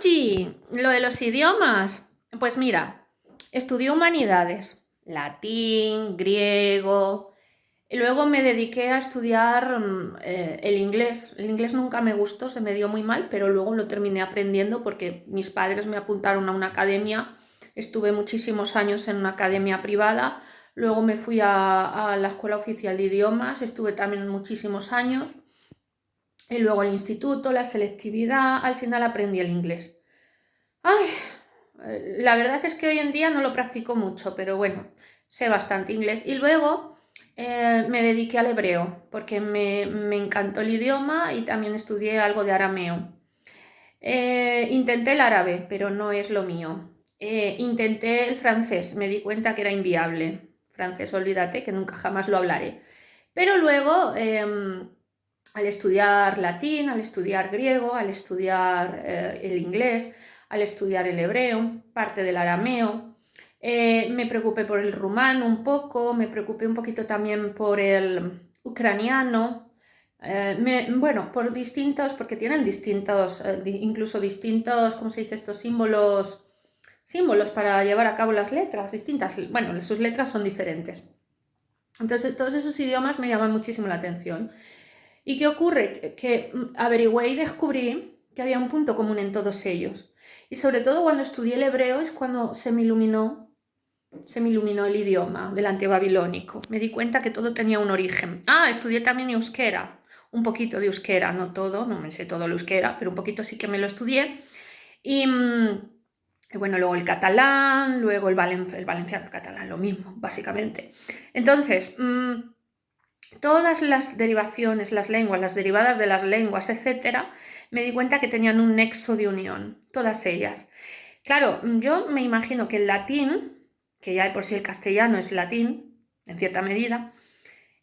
Sí, lo de los idiomas. Pues mira, estudié humanidades, latín, griego, y luego me dediqué a estudiar el inglés. El inglés nunca me gustó, se me dio muy mal, pero luego lo terminé aprendiendo porque mis padres me apuntaron a una academia. Estuve muchísimos años en una academia privada, luego me fui a la Escuela Oficial de Idiomas, estuve también muchísimos años, y luego el instituto, la selectividad, al final aprendí el inglés. Ay, la verdad es que hoy en día no lo practico mucho, pero bueno, sé bastante inglés. Y luego me dediqué al hebreo, porque me encantó el idioma y también estudié algo de arameo. Intenté el árabe, pero no es lo mío. Intenté el francés, me di cuenta que era inviable. Francés, olvídate, que nunca jamás lo hablaré. Pero luego, al estudiar latín, al estudiar griego, al estudiar el inglés, al estudiar el hebreo, parte del arameo, me preocupé por el rumano un poco, me preocupé un poquito también por el ucraniano, bueno, por distintos, porque tienen distintos, incluso distintos, ¿cómo se dice? Estos símbolos para llevar a cabo las letras, distintas, bueno, sus letras son diferentes. Entonces, todos esos idiomas me llaman muchísimo la atención. ¿Y qué ocurre? Que averigüé y descubrí que había un punto común en todos ellos. Y sobre todo cuando estudié el hebreo es cuando se me iluminó el idioma del antebabilónico. Me di cuenta que todo tenía un origen. Ah, estudié también euskera, un poquito de euskera, no todo, no me sé todo el euskera, pero un poquito sí que me lo estudié. Y bueno, luego el catalán, luego el valenciano, el catalán, lo mismo, básicamente. Entonces, todas las derivaciones, las lenguas, las derivadas de las lenguas, etcétera, me di cuenta que tenían un nexo de unión, todas ellas. Claro, yo me imagino que el latín, que ya de por sí el castellano es latín, en cierta medida,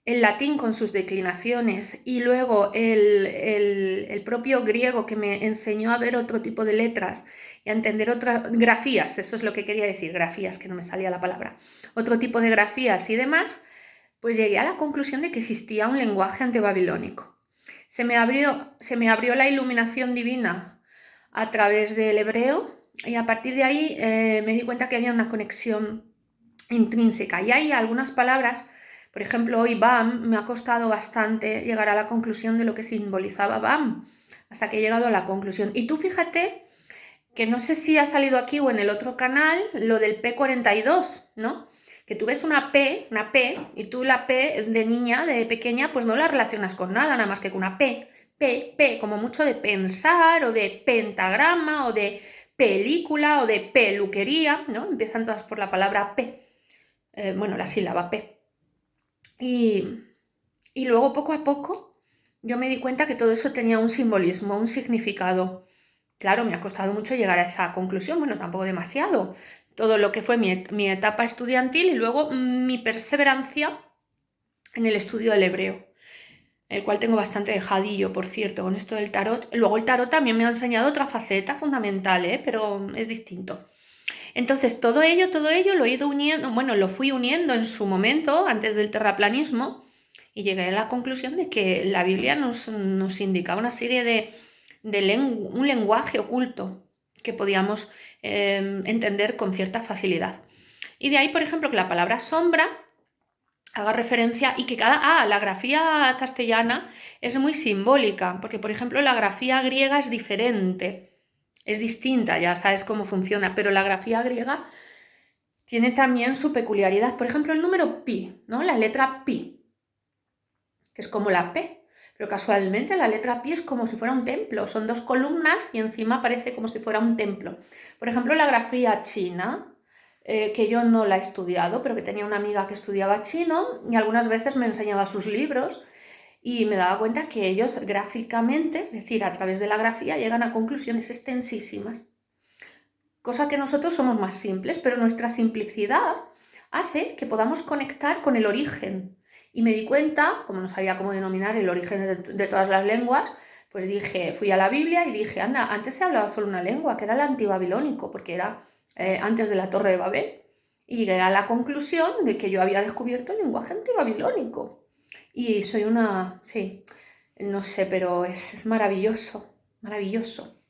el latín con sus declinaciones y luego el propio griego que me enseñó a ver otro tipo de letras y a entender otras grafías, eso es lo que quería decir, grafías, que no me salía la palabra, otro tipo de grafías y demás, pues llegué a la conclusión de que existía un lenguaje antebabilónico. Se me abrió la iluminación divina a través del hebreo y a partir de ahí me di cuenta que había una conexión intrínseca. Y hay algunas palabras, por ejemplo, hoy BAM, me ha costado bastante llegar a la conclusión de lo que simbolizaba BAM, hasta que he llegado a la conclusión. Y tú fíjate que no sé si ha salido aquí o en el otro canal lo del P42, ¿no? Que tú ves una P, y tú la P de niña, de pequeña, pues no la relacionas con nada más que con una P, como mucho de pensar, o de pentagrama, o de película, o de peluquería, ¿no? Empiezan todas por la palabra P, bueno, la sílaba P. Y, y luego, poco a poco, yo me di cuenta que todo eso tenía un simbolismo, un significado. Claro, me ha costado mucho llegar a esa conclusión, bueno, tampoco demasiado. Todo lo que fue mi etapa estudiantil y luego mi perseverancia en el estudio del hebreo, el cual tengo bastante dejadillo, por cierto, con esto del tarot. Luego el tarot también me ha enseñado otra faceta fundamental, pero es distinto. Entonces, todo ello lo he ido uniendo, bueno, lo fui uniendo en su momento, antes del terraplanismo, y llegué a la conclusión de que la Biblia nos indicaba una serie un lenguaje oculto que podíamos entender con cierta facilidad. Y de ahí, por ejemplo, que la palabra sombra haga referencia y que la grafía castellana es muy simbólica, porque, por ejemplo, la grafía griega es diferente, es distinta, ya sabes cómo funciona, pero la grafía griega tiene también su peculiaridad. Por ejemplo, el número pi, ¿no? La letra pi, que es como la P, pero casualmente la letra pi es como si fuera un templo, son dos columnas y encima parece como si fuera un templo. Por ejemplo, la grafía china, que yo no la he estudiado, pero que tenía una amiga que estudiaba chino y algunas veces me enseñaba sus libros y me daba cuenta que ellos gráficamente, es decir, a través de la grafía, llegan a conclusiones extensísimas. Cosa que nosotros somos más simples, pero nuestra simplicidad hace que podamos conectar con el origen. Y me di cuenta, como no sabía cómo denominar el origen de todas las lenguas, pues fui a la Biblia y dije, anda, antes se hablaba solo una lengua, que era el antibabilónico, porque era antes de la Torre de Babel. Y llegué a la conclusión de que yo había descubierto el lenguaje antibabilónico. Y soy sí, no sé, pero es maravilloso, maravilloso.